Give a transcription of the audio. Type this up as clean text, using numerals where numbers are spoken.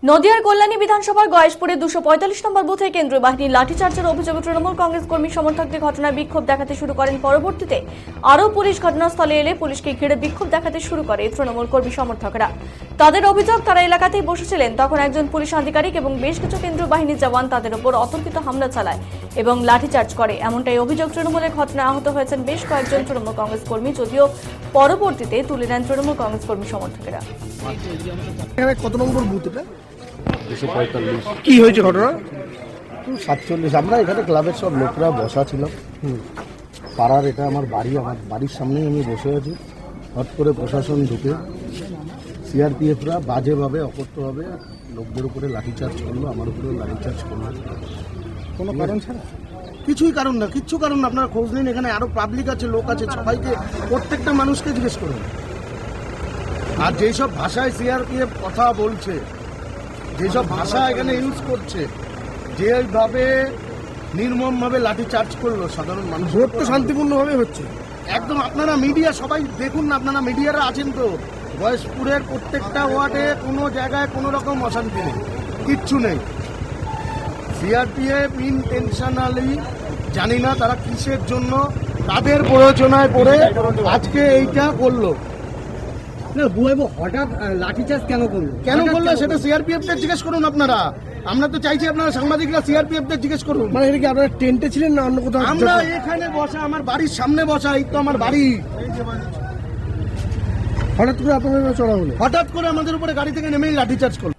নদিয়ার কল্যাণী বিধানসভার গয়েশপুরে 245 নম্বর বুথে কেন্দ্রীয় বাহিনীর লাঠিচার্জের অভিযোগে তৃণমূল কংগ্রেস কর্মী সমর্থকদের ঘটনায় বিক্ষোভ দেখাতে শুরু করেন। পরবর্তীতে আরও পুলিশ ঘটনাস্থলে এলে পুলিশকে ঘিরে বিক্ষোভ দেখাতে শুরু করে তৃণমূল কর্মী সমর্থকরা। তাদের অভিযোগ, তারা এলাকাতেই বসেছিলেন, তখন একজন পুলিশ আধিকারিক এবং বেশ কিছু কেন্দ্রীয় বাহিনীর জওয়ান তাদের উপর অতর্কিত হামলা চালায় এবং লাঠিচার্জ করে। এমনটাই অভিযোগ তৃণমূলের। ঘটনায় আহত হয়েছেন বেশ কয়েকজন তৃণমূল কংগ্রেস কর্মী, যদিও পরবর্তীতে তুলে নেন তৃণমূল কংগ্রেস কর্মী সমর্থকেরা। কত নম্বর বুথ এটা? 245। কি হয়েছে ঘটনা? 47। আমরা এখানে ক্লাবের সব লোকরা বসা ছিলাম। পাড়ার এটা আমার বাড়ির সামনেই আমি বসে আছি। হট করে প্রশাসন ঢুকে সিআরপিএফরা বাজেভাবে অকথ্যভাবে লোকদের উপরে লাঠিচার্জ করলো, আমার উপরেও লাঠিচার্জ করলো। কোনো কারণ ছাড়া? কিছুই কারণ না, কিচ্ছু কারণ না। আপনারা খোঁজ নিন, এখানে আরো পাবলিক আছে, লোক আছে, সবাইকে প্রত্যেকটা মানুষকে জিজ্ঞেস করুন। আর যেসব ভাষায় সিআরপিএফ কথা বলছে, যেসব ভাষা এখানে ইউজ করছে, যেভাবে নির্মমভাবে লাঠি চার্জ করলো সাধারণ মানুষ। ভোট তো শান্তিপূর্ণভাবে হচ্ছে। একদম আপনারা মিডিয়া সবাই দেখুন না, আপনারা মিডিয়ারা আছেন তো। গয়েশপুরের প্রত্যেকটা ওয়ার্ডে কোনো জায়গায় কোনো রকম অশান্তি নেই, কিচ্ছু নেই। সিআরপিএফ ইনটেনশনালি, জানি না তারা কিসের জন্য, তাদের প্রয়োজনায় পড়ে আজকে এইটা করলো। হঠাৎ লাঠিচার্জ কেন করলো সেটা সিআরপিএফদের জিজ্ঞেস করুন আপনারা। আমরা তো চাইছি আপনারা সাংবাদিকরা সিআরপিএফদের জিজ্ঞেস করুন। মানে এটা কি আপনারা টেন্টে ছিলেন না অন্য কোথাও? আমরা এখানে বসা, আমার বাড়ির সামনে বসা, এই তো আমার বাড়ি। হঠাৎ করে আপনাদের চড়া হলো? হঠাৎ করে আমাদের উপরে গাড়ি থেকে নেমেই লাঠিচার্জ করলো।